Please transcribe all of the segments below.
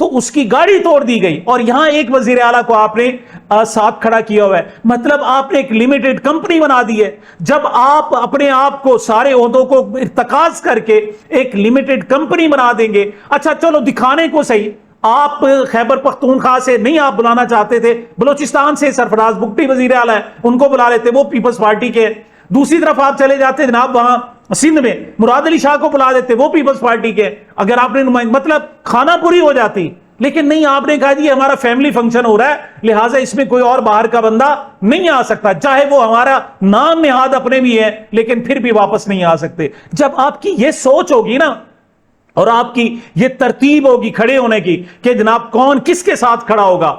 تو اس کی گاڑی توڑ دی گئی، اور یہاں ایک وزیر اعلیٰ کو آپ نے ساتھ کھڑا کیا ہوا ہے. مطلب آپ نے ایک لمیٹڈ کمپنی بنا دی ہے. جب آپ اپنے آپ کو سارے عہدوں کو ارتکاز کر کے ایک لمیٹڈ کمپنی بنا دیں گے، اچھا چلو دکھانے کو صحیح، آپ خیبر پختونخوا سے نہیں آپ بلانا چاہتے تھے، بلوچستان سے سرفراز بگٹی وزیر اعلیٰ ہے، ان کو بلا لیتے، وہ پیپلز پارٹی کے. دوسری طرف آپ چلے جاتے جناب وہاں سندھ میں مراد علی شاہ کو بلا دیتے، وہ پیپلز پارٹی کے. اگر آپ نے مطلب کھانا پوری ہو جاتی، لیکن نہیں، آپ نے کہا جی ہمارا فیملی فنکشن ہو رہا ہے، لہٰذا اس میں کوئی اور باہر کا بندہ نہیں آ سکتا، چاہے وہ ہمارا نام نہاد اپنے بھی ہے لیکن پھر بھی واپس نہیں آ سکتے. جب آپ کی یہ سوچ ہوگی نا، اور آپ کی یہ ترتیب ہوگی کھڑے ہونے کی کہ جناب کون کس کے ساتھ کھڑا ہوگا،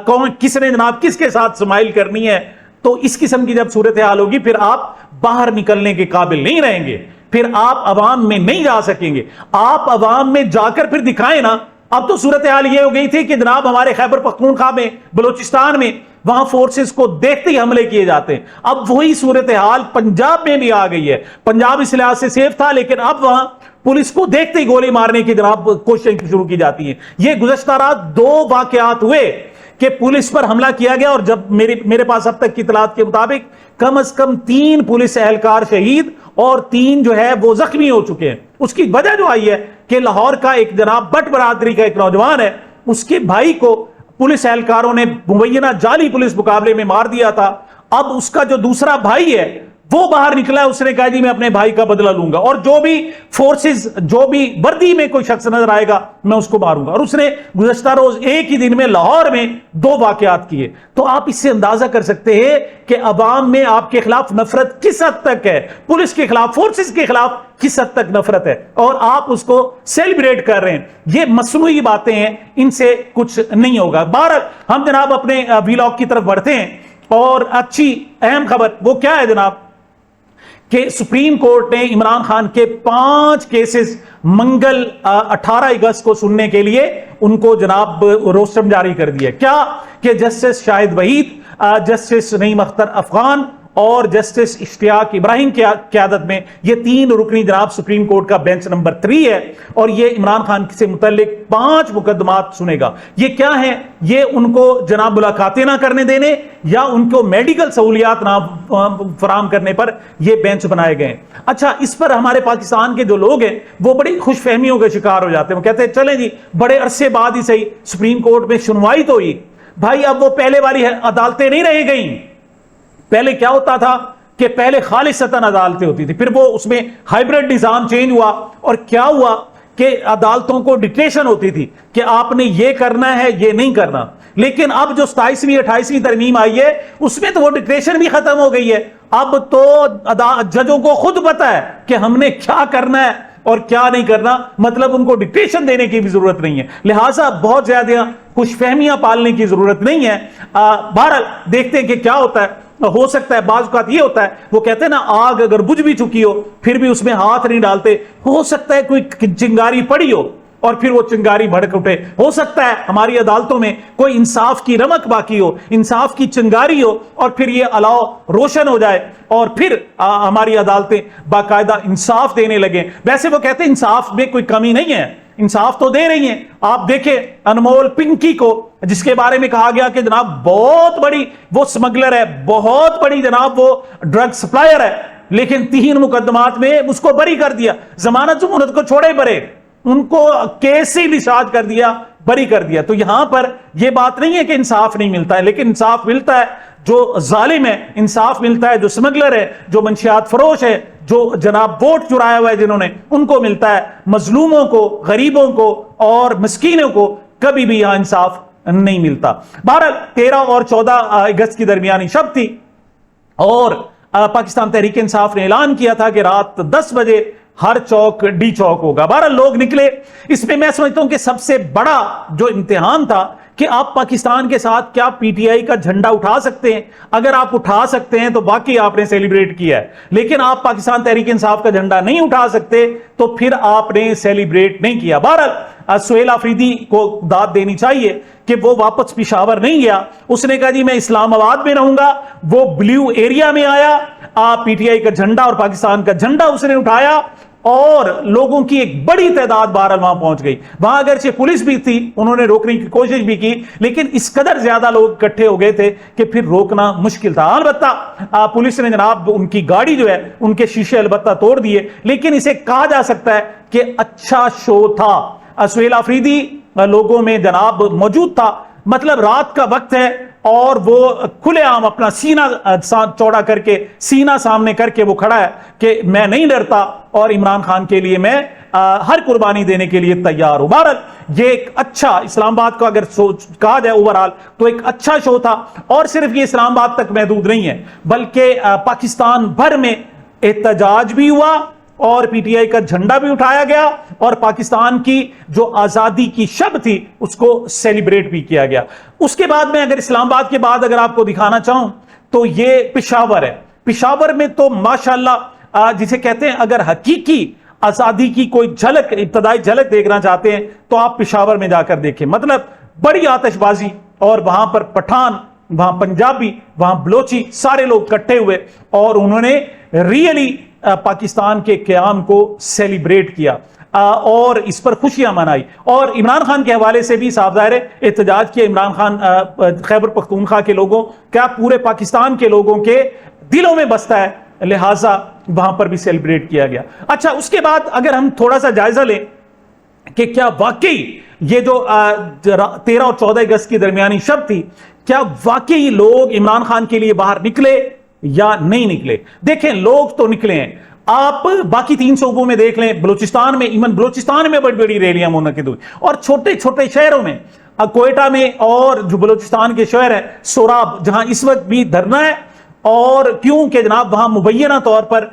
کون کس نے جناب کس کے ساتھ سمائل کرنی ہے، تو اس قسم کی جب صورتحال ہوگی پھر آپ باہر نکلنے کے قابل نہیں رہیں گے، پھر آپ عوام میں نہیں جا سکیں گے. آپ عوام میں جا کر پھر دکھائیں نا. اب تو صورتحال یہ ہو گئی تھی کہ جناب ہمارے خیبر پختونخوا میں، بلوچستان میں، وہاں فورسز کو دیکھتے ہی حملے کیے جاتے ہیں. اب وہی صورتحال پنجاب میں بھی آ گئی ہے. پنجاب اس لحاظ سے سیف تھا، لیکن اب وہاں پولیس کو دیکھتے ہی گولی مارنے کی جناب کوششیں شروع کی جاتی ہیں. یہ گزشتہ رات 2 واقعات ہوئے کہ پولیس پر حملہ کیا گیا، اور جب میرے پاس اب تک کی اطلاعات کے مطابق کم از کم 3 پولیس اہلکار شہید اور 3 جو ہے وہ زخمی ہو چکے ہیں. اس کی وجہ جو آئی ہے کہ لاہور کا ایک جناب بٹ برادری کا ایک نوجوان ہے، اس کے بھائی کو پولیس اہلکاروں نے مبینہ جعلی پولیس مقابلے میں مار دیا تھا. اب اس کا جو دوسرا بھائی ہے وہ باہر نکلا ہے، اس نے کہا جی میں اپنے بھائی کا بدلہ لوں گا، اور جو بھی فورسز، جو بھی وردی میں کوئی شخص نظر آئے گا میں اس کو ماروں گا. اور اس نے گزشتہ روز ایک ہی دن میں لاہور میں 2 واقعات کیے. تو آپ اس سے اندازہ کر سکتے ہیں کہ عوام میں آپ کے خلاف نفرت کس حد تک ہے، پولیس کے خلاف، فورسز کے خلاف کس حد تک نفرت ہے، اور آپ اس کو سیلیبریٹ کر رہے ہیں. یہ مصنوعی باتیں ہیں، ان سے کچھ نہیں ہوگا. بہرحال ہم جناب اپنے ویلاگ کی طرف بڑھتے ہیں، اور اچھی اہم خبر وہ کیا ہے جناب کہ سپریم کورٹ نے عمران خان کے 5 کیسز منگل 18 اگست کو سننے کے لیے ان کو جناب روسٹم جاری کر دیا. کیا کہ جسٹس شاہد وحید، جسٹس نعیم اختر افغان اور جسٹس اشتیاق ابراہیم کی قیادت میں یہ 3 رکنی جناب سپریم کورٹ کا بینچ نمبر 3 ہے، اور یہ عمران خان سے متعلق 5 مقدمات سنے گا. یہ کیا ہیں؟ یہ ان کو جناب ملاقاتیں نہ کرنے دینے یا ان کو میڈیکل سہولیات نہ فراہم کرنے پر یہ بینچ بنائے گئے ہیں. اچھا، اس پر ہمارے پاکستان کے جو لوگ ہیں وہ بڑی خوش فہمیوں کے شکار ہو جاتے ہیں. وہ کہتے ہیں چلیں جی بڑے عرصے بعد ہی صحیح سپریم کورٹ میں سنوائی تو ہوئی. بھائی اب وہ پہلے والی عدالتیں نہیں رہ گئیں. پہلے کیا ہوتا تھا کہ پہلے خالصتاً عدالتیں ہوتی تھی، پھر وہ اس میں ہائیبرڈ نظام چینج ہوا، اور کیا ہوا کہ عدالتوں کو ڈکٹیشن ہوتی تھی کہ آپ نے یہ کرنا ہے، یہ نہیں کرنا. لیکن اب جو 27ویں 28ویں ترمیم آئی ہے اس میں تو وہ ڈکٹیشن بھی ختم ہو گئی ہے. اب تو ججوں کو خود پتا ہے کہ ہم نے کیا کرنا ہے اور کیا نہیں کرنا، مطلب ان کو ڈکٹیشن دینے کی بھی ضرورت نہیں ہے. لہٰذا بہت زیادہ خوش فہمیاں پالنے کی ضرورت نہیں ہے. بہرحال دیکھتے ہیں کہ کیا ہوتا ہے. ہو سکتا ہے بعض اوقات یہ ہوتا ہے، وہ کہتے ہیں نا آگ اگر بجھ بھی چکی ہو پھر بھی اس میں ہاتھ نہیں ڈالتے. ہو سکتا ہے کوئی چنگاری پڑی ہو اور پھر وہ چنگاری بھڑک اٹھے. ہو سکتا ہے ہماری عدالتوں میں کوئی انصاف کی رمق باقی ہو، انصاف کی چنگاری ہو، اور پھر یہ الاؤ روشن ہو جائے اور پھر ہماری عدالتیں باقاعدہ انصاف دینے لگیں. ویسے وہ کہتے ہیں انصاف میں کوئی کمی نہیں ہے، انصاف تو دے رہی ہیں. آپ دیکھیں انمول پنکی کو، جس کے بارے میں کہا گیا کہ جناب بہت بڑی وہ سمگلر ہے، بہت بڑی جناب وہ ڈرگ سپلائر ہے، لیکن 3 مقدمات میں اس کو بری کر دیا. ضمانت ضمانت کو چھوڑے برے، ان کو کیس ہی ڈسچارج کر دیا، بری کر دیا. تو یہاں پر یہ بات نہیں ہے کہ انصاف نہیں ملتا ہے، لیکن انصاف ملتا ہے جو ظالم ہے، انصاف ملتا ہے جو سمگلر ہے، جو منشیات فروش ہے، جو جناب ووٹ چرایا ہوا ہے جنہوں نے، ان کو ملتا ہے. مظلوموں کو، غریبوں کو اور مسکینوں کو کبھی بھی یہاں انصاف نہیں ملتا. بہرحال 13 اور 14 اگست کی درمیانی شب تھی، اور پاکستان تحریک انصاف نے اعلان کیا تھا کہ رات 10 بجے ہر چوک ڈی چوک ہوگا. بہرحال لوگ نکلے. اس میں میں سمجھتا ہوں کہ سب سے بڑا جو امتحان تھا کہ آپ پاکستان کے ساتھ کیا پی ٹی آئی کا جھنڈا اٹھا سکتے ہیں. اگر آپ اٹھا سکتے ہیں تو باقی آپ نے سیلیبریٹ کیا ہے، لیکن آپ پاکستان تحریک انصاف کا جھنڈا نہیں اٹھا سکتے تو پھر آپ نے سیلیبریٹ نہیں کیا. بہرحال سہیل آفریدی کو داد دینی چاہیے کہ وہ واپس پشاور نہیں گیا. اس نے کہا جی میں اسلام آباد میں رہوں گا. وہ بلیو ایریا میں آیا، پی ٹی آئی کا جھنڈا اور پاکستان کا جھنڈا اس نے اٹھایا، اور لوگوں کی ایک بڑی تعداد بہرحال وہاں پہنچ گئی. وہاں اگرچہ پولیس بھی تھی, انہوں نے روکنے کی کوشش بھی کی, لیکن اس قدر زیادہ لوگ اکٹھے ہو گئے تھے کہ پھر روکنا مشکل تھا. البتہ پولیس نے جناب ان کی گاڑی جو ہے ان کے شیشے البتہ توڑ دیے, لیکن اسے کہا جا سکتا ہے کہ اچھا شو تھا. سہیل آفریدی لوگوں میں جناب موجود تھا, مطلب رات کا وقت ہے اور وہ کھلے عام اپنا سینہ چوڑا کر کے, سینہ سامنے کر کے وہ کھڑا ہے کہ میں نہیں ڈرتا اور عمران خان کے لیے میں ہر قربانی دینے کے لیے تیار ہوں. بہرحال یہ ایک اچھا, اسلام آباد کو اگر کہا جائے اوورال تو ایک اچھا شو تھا. اور صرف یہ اسلام آباد تک محدود نہیں ہے, بلکہ پاکستان بھر میں احتجاج بھی ہوا اور پی ٹی آئی کا جھنڈا بھی اٹھایا گیا اور پاکستان کی جو آزادی کی شب تھی اس کو سیلیبریٹ بھی کیا گیا. اس کے بعد میں اگر اسلام آباد کے بعد اگر آپ کو دکھانا چاہوں تو یہ پشاور ہے. پشاور میں تو ماشاءاللہ جسے کہتے ہیں اگر حقیقی آزادی کی کوئی جھلک, ابتدائی جھلک دیکھنا چاہتے ہیں تو آپ پشاور میں جا کر دیکھیں. مطلب بڑی آتش بازی, اور وہاں پر پٹھان, وہاں پنجابی, وہاں بلوچی, سارے لوگ اکٹھے ہوئے اور انہوں نے ریئلی پاکستان کے قیام کو سیلیبریٹ کیا اور اس پر خوشیاں منائی. اور عمران خان کے حوالے سے بھی صاف ظاہر ہے احتجاج کیا. عمران خان خیبر پختونخوا کے لوگوں کیا پورے پاکستان کے لوگوں کے دلوں میں بستا ہے, لہٰذا وہاں پر بھی سیلیبریٹ کیا گیا. اچھا, اس کے بعد اگر ہم تھوڑا سا جائزہ لیں کہ کیا واقعی یہ جو 13 اور 14 اگست کی درمیانی شب تھی, کیا واقعی لوگ عمران خان کے لیے باہر نکلے یا نہیں نکلے. دیکھیں لوگ تو نکلے ہیں, آپ باقی 3 صوبوں میں دیکھ لیں, بلوچستان میں, ایون بلوچستان میں بڑی بڑی ریلیاں منعقد ہوئی, اور چھوٹے چھوٹے شہروں میں, کوئٹہ میں اور جو بلوچستان کے شہر ہے سوراب, جہاں اس وقت بھی دھرنا ہے. اور کیوں کہ جناب وہاں مبینہ طور پر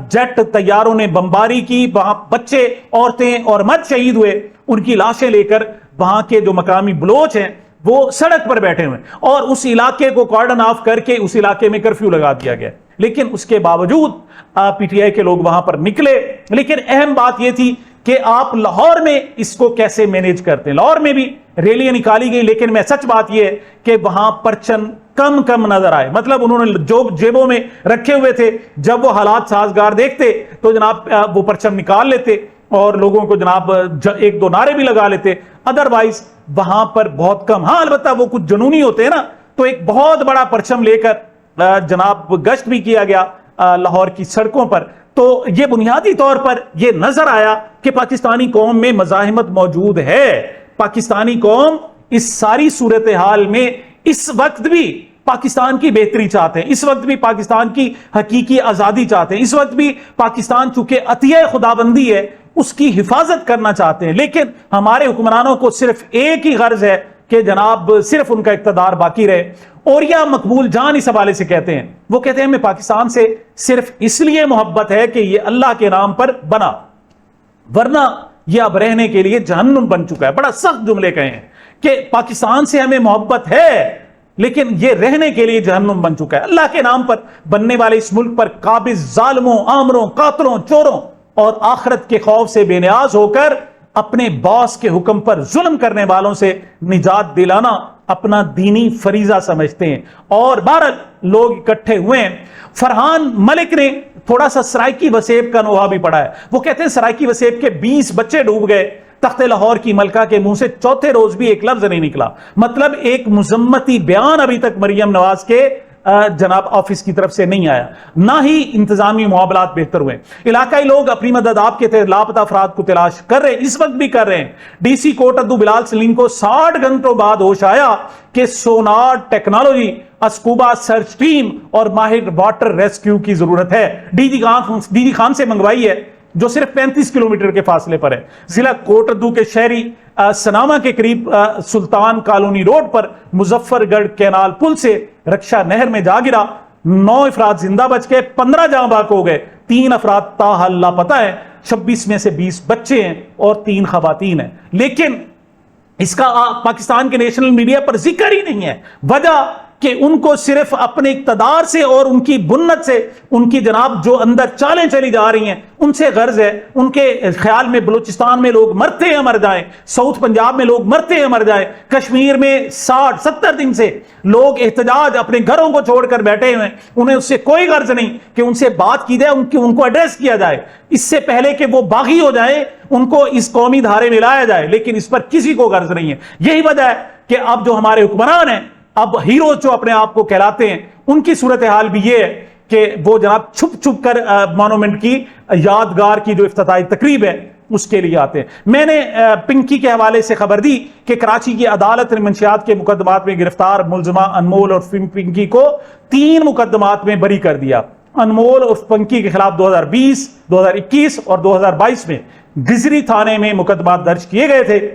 جیٹ طیاروں نے بمباری کی, وہاں بچے, عورتیں اور مرد شہید ہوئے. ان کی لاشیں لے کر وہاں کے جو مقامی بلوچ ہیں وہ سڑک پر بیٹھے ہوئے, اور اس علاقے کو کارڈن آف کر کے اس علاقے میں کرفیو لگا دیا گیا. لیکن اس کے باوجود پی ٹی آئی کے لوگ وہاں پر نکلے. لیکن اہم بات یہ تھی کہ آپ لاہور میں اس کو کیسے مینیج کرتے ہیں. لاہور میں بھی ریلیاں نکالی گئی, لیکن میں سچ بات یہ ہے کہ وہاں پرچم کم نظر آئے. مطلب انہوں نے جو جیبوں میں رکھے ہوئے تھے, جب وہ حالات سازگار دیکھتے تو جناب وہ پرچم نکال لیتے اور لوگوں کو جناب 1-2 نعرے بھی لگا لیتے. ادروائز وہاں پر بہت کم. ہاں البتہ وہ کچھ جنونی ہوتے ہیں نا, تو ایک بہت بڑا پرچم لے کر جناب گشت بھی کیا گیا لاہور کی سڑکوں پر. تو یہ بنیادی طور پر یہ نظر آیا کہ پاکستانی قوم میں مزاحمت موجود ہے. پاکستانی قوم اس ساری صورتحال میں اس وقت بھی پاکستان کی بہتری چاہتے ہیں, اس وقت بھی پاکستان کی حقیقی آزادی چاہتے ہیں, اس وقت بھی پاکستان چونکہ عطیہ خداوندی ہے اس کی حفاظت کرنا چاہتے ہیں. لیکن ہمارے حکمرانوں کو صرف ایک ہی غرض ہے کہ جناب صرف ان کا اقتدار باقی رہے. اور یا مقبول جان اس حوالے سے کہتے ہیں, وہ کہتے ہیں ہمیں پاکستان سے صرف اس لیے محبت ہے کہ یہ اللہ کے نام پر بنا, ورنہ یہ اب رہنے کے لیے جہنم بن چکا ہے. بڑا سخت جملے کہے ہیں کہ پاکستان سے ہمیں محبت ہے لیکن یہ رہنے کے لیے جہنم بن چکا ہے. اللہ کے نام پر بننے والے اس ملک پر قابض ظالموں, آمروں, قاتلوں, چوروں اور آخرت کے خوف سے بے نیاز ہو کر اپنے باس کے حکم پر ظلم کرنے والوں سے نجات دلانا اپنا دینی فریضہ سمجھتے ہیں. اور بہرحال لوگ اکٹھے ہوئے ہیں. فرحان ملک نے تھوڑا سا سرائکی وسیب کا نوحہ بھی پڑھا ہے. وہ کہتے ہیں سرائکی وسیب کے 20 بچے ڈوب گئے, تخت لاہور کی ملکہ کے منہ سے چوتھے روز بھی ایک لفظ نہیں نکلا. مطلب ایک مذمتی بیان ابھی تک مریم نواز کے جناب آفس کی طرف سے نہیں آیا, نہ ہی انتظامی معاملات بہتر ہوئے. علاقائی لوگ اپنی مدد آپ کے تحت لاپتہ افراد کو تلاش کر رہے ہیں, اس وقت بھی کر رہے ہیں. ڈی سی کوٹ عبدو بلال سلیم کو 60 گھنٹوں بعد ہوش آیا کہ sonar technology, scuba search team اور ماہر واٹر ریسکیو کی ضرورت ہے. ڈی جی خان سے منگوائی ہے جو صرف 35 کلومیٹر کے فاصلے پر ہے. ضلع کوٹ ادو کے شہری سناما کے قریب سلطان کالونی روڈ پر مظفر گڑھ کینال پل سے رکشا نہر میں جا گرا. 9 افراد زندہ بچ کے 15 جاں باک ہو گئے. 3 افراد تاحال لاپتہ ہیں. 26 میں سے 20 بچے ہیں اور 3 خواتین ہیں. لیکن اس کا پاکستان کے نیشنل میڈیا پر ذکر ہی نہیں ہے. وجہ کہ ان کو صرف اپنے اقتدار سے اور ان کی بنت سے ان کی جناب جو اندر چالیں چلی جا رہی ہیں ان سے غرض ہے. ان کے خیال میں بلوچستان میں لوگ مرتے ہیں مر جائیں, ساؤتھ پنجاب میں لوگ مرتے ہیں مر جائیں, کشمیر میں 60-70 دن سے لوگ احتجاج اپنے گھروں کو چھوڑ کر بیٹھے ہوئے ہیں, انہیں اس سے کوئی غرض نہیں کہ ان سے بات کی جائے, ان کو ایڈریس کیا جائے اس سے پہلے کہ وہ باغی ہو جائے, ان کو اس قومی دھارے میں لایا جائے, لیکن اس پر کسی کو غرض نہیں ہے. یہی وجہ ہے کہ اب جو ہمارے حکمران ہیں, اب ہیروز جو اپنے آپ کو کہلاتے ہیں, ان کی صورتحال بھی یہ ہے کہ وہ جناب چھپ چھپ کر مانومنٹ کی یادگار کی جو افتتاحی تقریب ہے اس کے لیے آتے ہیں. میں نے پنکی کے حوالے سے خبر دی کہ کراچی کی عدالت نے منشیات کے مقدمات میں گرفتار ملزمہ انمول اور پنکی کو 3 مقدمات میں بری کر دیا. انمول اور پنکی کے خلاف 2020, 2021 اور 2022 میں گزری تھانے میں مقدمات درج کیے گئے تھے.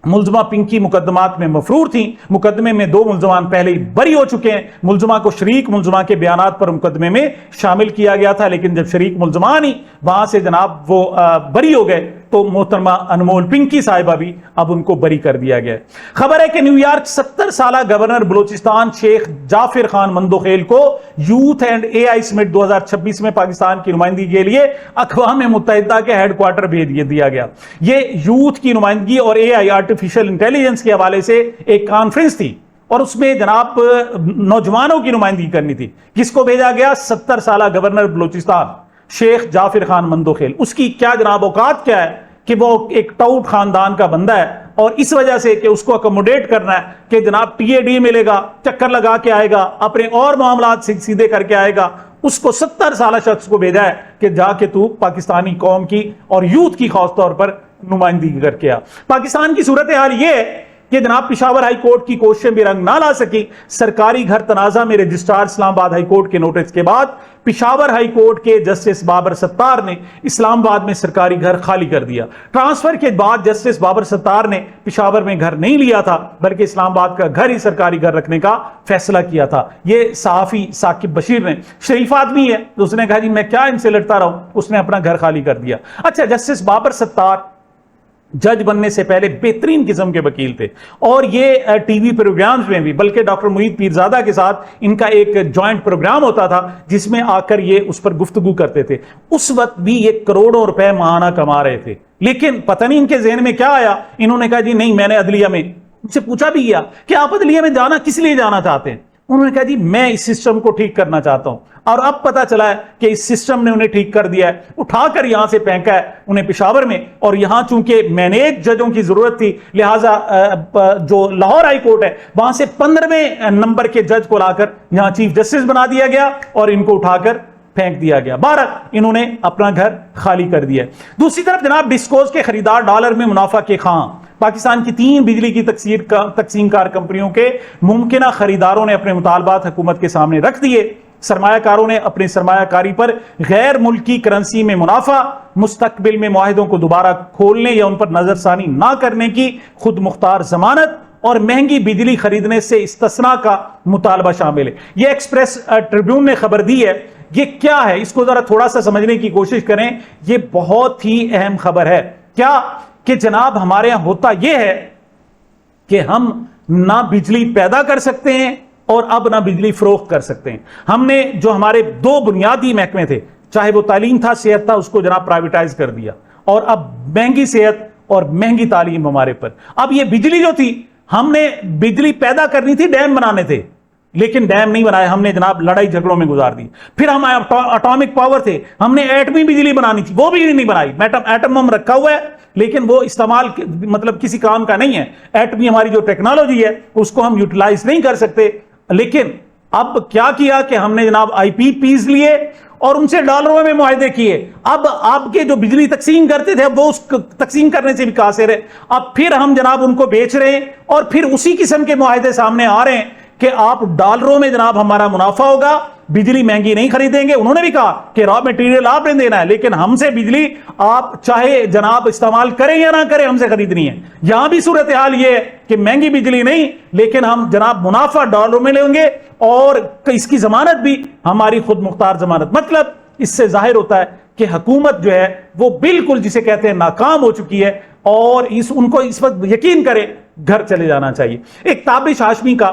ملزمہ پنکی مقدمات میں مفرور تھیں. مقدمے میں 2 ملزمان پہلے ہی بری ہو چکے ہیں. ملزمہ کو شریک ملزمہ کے بیانات پر مقدمے میں شامل کیا گیا تھا, لیکن جب شریک ملزمان ہی وہاں سے جناب وہ بری ہو گئے تو محترمہ انمول پنکی صاحبہ بھی اب ان کو بری کر دیا گیا. خبر ہے کہ نیو یارک 70 سالہ گورنر بلوچستان شیخ جعفر خان مندوخیل کو یوتھ اینڈ اے آئی سمٹ 2026 میں پاکستان کی نمائندگی کے لیے اقوام متحدہ کے ہیڈ کوارٹر بھیج دیا گیا. یہ یوتھ کی نمائندگی اور اے آئی آرٹیفیشل انٹیلیجنس کے حوالے سے ایک کانفرنس تھی اور اس میں جناب نوجوانوں کی نمائندگی کرنی تھی. کس کو بھیجا گیا؟ 70 سالہ گورنر بلوچستان شیخ جعفر خان مندوخیل. اس کی کیا جناب اوقات کیا ہے کہ وہ ایک ٹاؤٹ خاندان کا بندہ ہے, اور اس وجہ سے کہ اس کو اکوموڈیٹ کرنا ہے کہ جناب ٹی اے ڈی ملے گا, چکر لگا کے آئے گا, اپنے اور معاملات سیدھے کر کے آئے گا. اس کو 70 سالہ شخص کو بھیجا ہے کہ جا کے تو پاکستانی قوم کی اور یوتھ کی خاص طور پر نمائندگی کر کے آ. پاکستان کی صورتحال یہ ہے کہ جناب پشاور ہائی کورٹ کی کوششیں بھی رنگ نہ لا سکی. سرکاری گھر تنازع میں رجسٹرار اسلام آباد ہائی کورٹ کے نوٹس کے بعد پشاور ہائی کورٹ کے جسٹس بابر ستار نے اسلام آباد میں سرکاری گھر خالی کر دیا. ٹرانسفر کے بعد جسٹس بابر ستار نے پشاور میں گھر نہیں لیا تھا بلکہ اسلام آباد کا گھر ہی سرکاری گھر رکھنے کا فیصلہ کیا تھا. یہ صحافی ثاقب بشیر نے, شریف آدمی ہے, تو اس نے کہا جی میں کیا ان سے لڑتا رہوں, اس نے اپنا گھر خالی کر دیا. اچھا, جسٹس بابر ستار جج بننے سے پہلے بہترین قسم کے وکیل تھے, اور یہ ٹی وی پروگرامز میں بھی, بلکہ ڈاکٹر معید پیرزادہ کے ساتھ ان کا ایک جوائنٹ پروگرام ہوتا تھا جس میں آ کر یہ اس پر گفتگو کرتے تھے. اس وقت بھی یہ کروڑوں روپے ماہانہ کما رہے تھے, لیکن پتہ نہیں ان کے ذہن میں کیا آیا, انہوں نے کہا جی نہیں, میں نے عدلیہ میں ان سے پوچھا بھی کیا کہ آپ عدلیہ میں جانا کس لیے جانا چاہتے ہیں. انہوں نے کہا جی میں اس سسٹم کو ٹھیک کرنا چاہتا ہوں, اور اب پتا چلا ہے کہ اس سسٹم نے انہیں ٹھیک کر دیا ہے, اٹھا کر یہاں سے پھینکا ہے انہیں پشاور میں, اور یہاں چونکہ مینیج ججوں کی ضرورت تھی لہٰذا جو لاہور ہائی کورٹ ہے وہاں سے 15ویں نمبر کے جج کو لا کر یہاں چیف جسٹس بنا دیا گیا اور ان کو اٹھا کر پھینک دیا گیا. بہرحال انہوں نے اپنا گھر خالی کر دیا. دوسری طرف جناب ڈسکوز کے خریدار ڈالر میں منافع کے خواہاں. پاکستان کی 3 بجلی کی تقسیم کار کمپنیوں کے ممکنہ خریداروں نے اپنے مطالبات حکومت کے سامنے رکھ دیے. سرمایہ کاروں نے اپنی سرمایہ کاری پر غیر ملکی کرنسی میں منافع, مستقبل میں معاہدوں کو دوبارہ کھولنے یا ان پر نظر ثانی نہ کرنے کی خود مختار ضمانت اور مہنگی بجلی خریدنے سے استثناء کا مطالبہ شامل ہے. یہ ایکسپریس ٹریبیون نے خبر دی ہے. یہ کیا ہے, اس کو ذرا تھوڑا سا سمجھنے کی کوشش کریں. یہ بہت ہی اہم خبر ہے. کیا کہ جناب ہمارے یہاں ہوتا یہ ہے کہ ہم نہ بجلی پیدا کر سکتے ہیں اور اب نہ بجلی فروخت کر سکتے ہیں. ہم نے جو ہمارے 2 بنیادی محکمے تھے, چاہے وہ تعلیم تھا, صحت تھا, اس کو جناب پرائیویٹائز کر دیا, اور اب مہنگی صحت اور مہنگی تعلیم ہمارے پر. اب یہ بجلی جو تھی, ہم نے بجلی پیدا کرنی تھی, ڈیم بنانے تھے, لیکن ڈیم نہیں بنائے, ہم نے جناب لڑائی جھگڑوں میں گزار دی. پھر ہم اٹامک پاور تھے, ہم نے ایٹمی بجلی بنانی تھی, وہ بھی نہیں بنائی. ایٹم ہم رکھا ہوا ہے لیکن وہ استعمال مطلب کسی کام کا نہیں ہے. ایٹمی ہماری جو ٹیکنالوجی ہے اس کو ہم یوٹیلائز نہیں کر سکتے. لیکن اب کیا کیا کہ ہم نے جناب آئی پی پیز لیے اور ان سے ڈالروں میں معاہدے کیے. اب آپ کے جو بجلی تقسیم کرتے تھے وہ اس تقسیم کرنے سے بھی قاصر ہے. اب پھر ہم جناب ان کو بیچ رہے ہیں اور پھر اسی قسم کے معاہدے سامنے آ رہے ہیں کہ آپ ڈالروں میں جناب ہمارا منافع ہوگا, بجلی مہنگی نہیں خریدیں گے. انہوں نے بھی کہا کہ را میٹیریل آپ نے دینا ہے, لیکن ہم سے بجلی آپ چاہے جناب استعمال کریں یا نہ کریں ہم سے خریدنی ہے. یہاں بھی صورتحال یہ ہے کہ مہنگی بجلی نہیں, لیکن ہم جناب منافع ڈالروں میں لیں گے, اور اس کی ضمانت بھی ہماری خود مختار ضمانت. مطلب اس سے ظاہر ہوتا ہے کہ حکومت جو ہے وہ بالکل جسے کہتے ہیں ناکام ہو چکی ہے, اور ان کو اس وقت یقین کرے گھر چلے جانا چاہیے. ایک تابش ہاشمی کا